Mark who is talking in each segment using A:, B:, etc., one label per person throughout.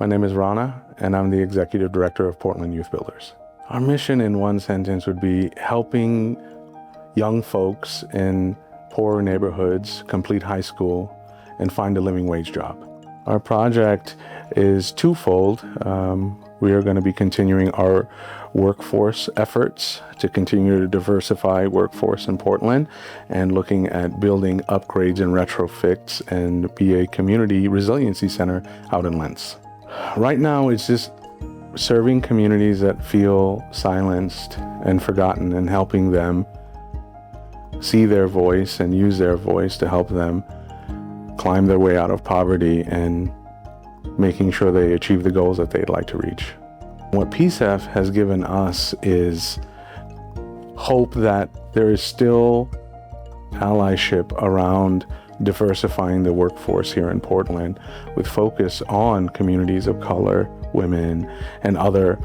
A: My name is Rana, and I'm the Executive Director of Portland Youth Builders. Our mission in one sentence would be helping young folks in poorer neighborhoods complete high school and find a living wage job. Our project is twofold. We are going to be continuing our workforce efforts to continue to diversify workforce in Portland and looking at building upgrades and retrofits and be a community resiliency center out in Lentz. Right now, it's just serving communities that feel silenced and forgotten and helping them see their voice and use their voice to help them climb their way out of poverty and making sure they achieve the goals that they'd like to reach. What PCEF has given us is hope that there is still allyship around diversifying the workforce here in Portland with focus on communities of color, women, and other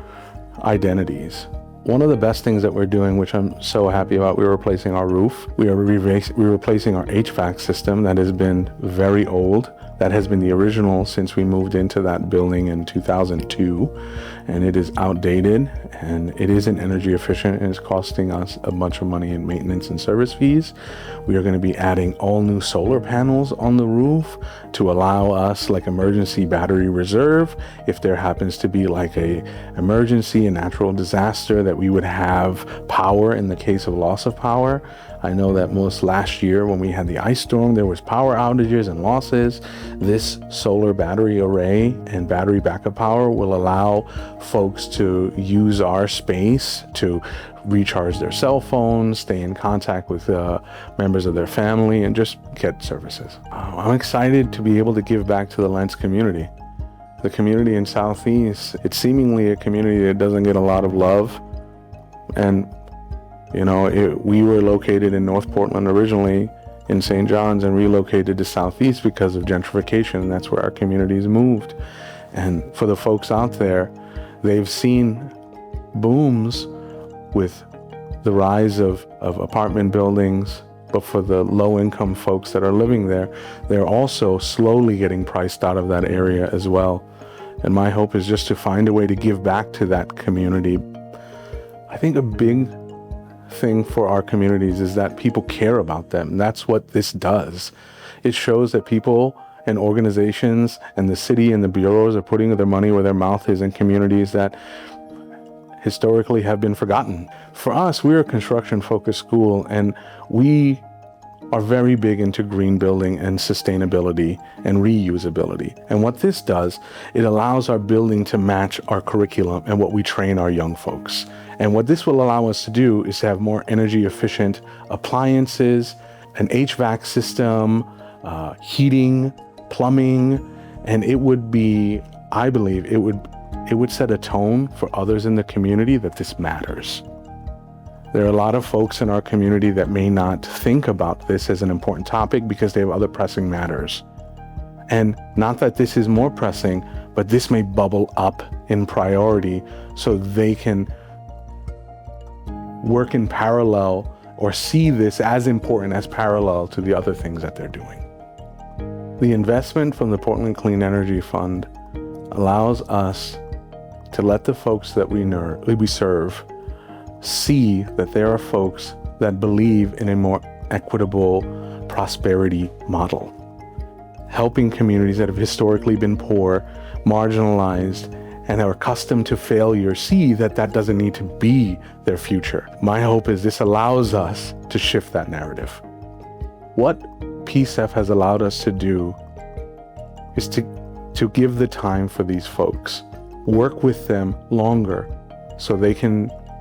A: identities. One of the best things that we're doing, which I'm so happy about, we're replacing our roof. We're replacing our HVAC system that has been very old. That has been the original since we moved into that building in 2002, and it is outdated and it isn't energy efficient and it's costing us a bunch of money in maintenance and service fees. We are going to be adding all new solar panels on the roof to allow us like emergency battery reserve if there happens to be like a emergency, a natural disaster, that we would have power in the case of loss of power. I know that most last year when we had the ice storm, there was power outages and losses. This solar battery array and battery backup power will allow folks to use our space to recharge their cell phones, stay in contact with members of their family, and just get services. I'm excited to be able to give back to the Lentz community. The community in Southeast, it's seemingly a community that doesn't get a lot of love. And you know, we were located in North Portland originally in St. John's and relocated to Southeast because of gentrification, and that's where our communities moved. And for the folks out there, they've seen booms with the rise of apartment buildings, but for the low-income folks that are living there, they're also slowly getting priced out of that area as well. And my hope is just to find a way to give back to that community. I think a big thing for our communities is that people care about them. That's what this does. It shows that people and organizations and the city and the bureaus are putting their money where their mouth is in communities that historically have been forgotten. For us, we're a construction-focused school, and we are very big into green building and sustainability and reusability. And what this does, it allows our building to match our curriculum and what we train our young folks. And what this will allow us to do is to have more energy efficient appliances, an HVAC system, heating, plumbing, and it would be, I believe, it would set a tone for others in the community that this matters. There are a lot of folks in our community that may not think about this as an important topic because they have other pressing matters. And not that this is more pressing, but this may bubble up in priority so they can work in parallel or see this as important as parallel to the other things that they're doing. The investment from the Portland Clean Energy Fund allows us to let the folks that we serve see that there are folks that believe in a more equitable prosperity model. Helping communities that have historically been poor, marginalized, and are accustomed to failure see that that doesn't need to be their future. My hope is this allows us to shift that narrative. What PCEF has allowed us to do is to give the time for these folks, work with them longer so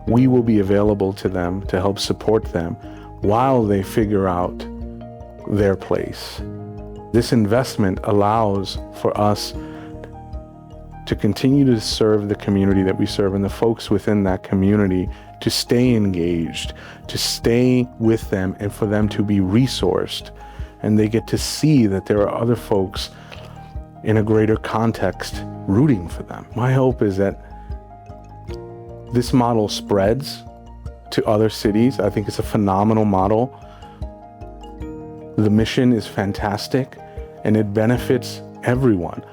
A: we will be available to them to help support them while they figure out their place. This investment allows for us to continue to serve the community that we serve and the folks within that community to stay engaged, to stay with them, and for them to be resourced. And they get to see that there are other folks in a greater context rooting for them. My hope is that this model spreads to other cities. I think it's a phenomenal model. The mission is fantastic and it benefits everyone.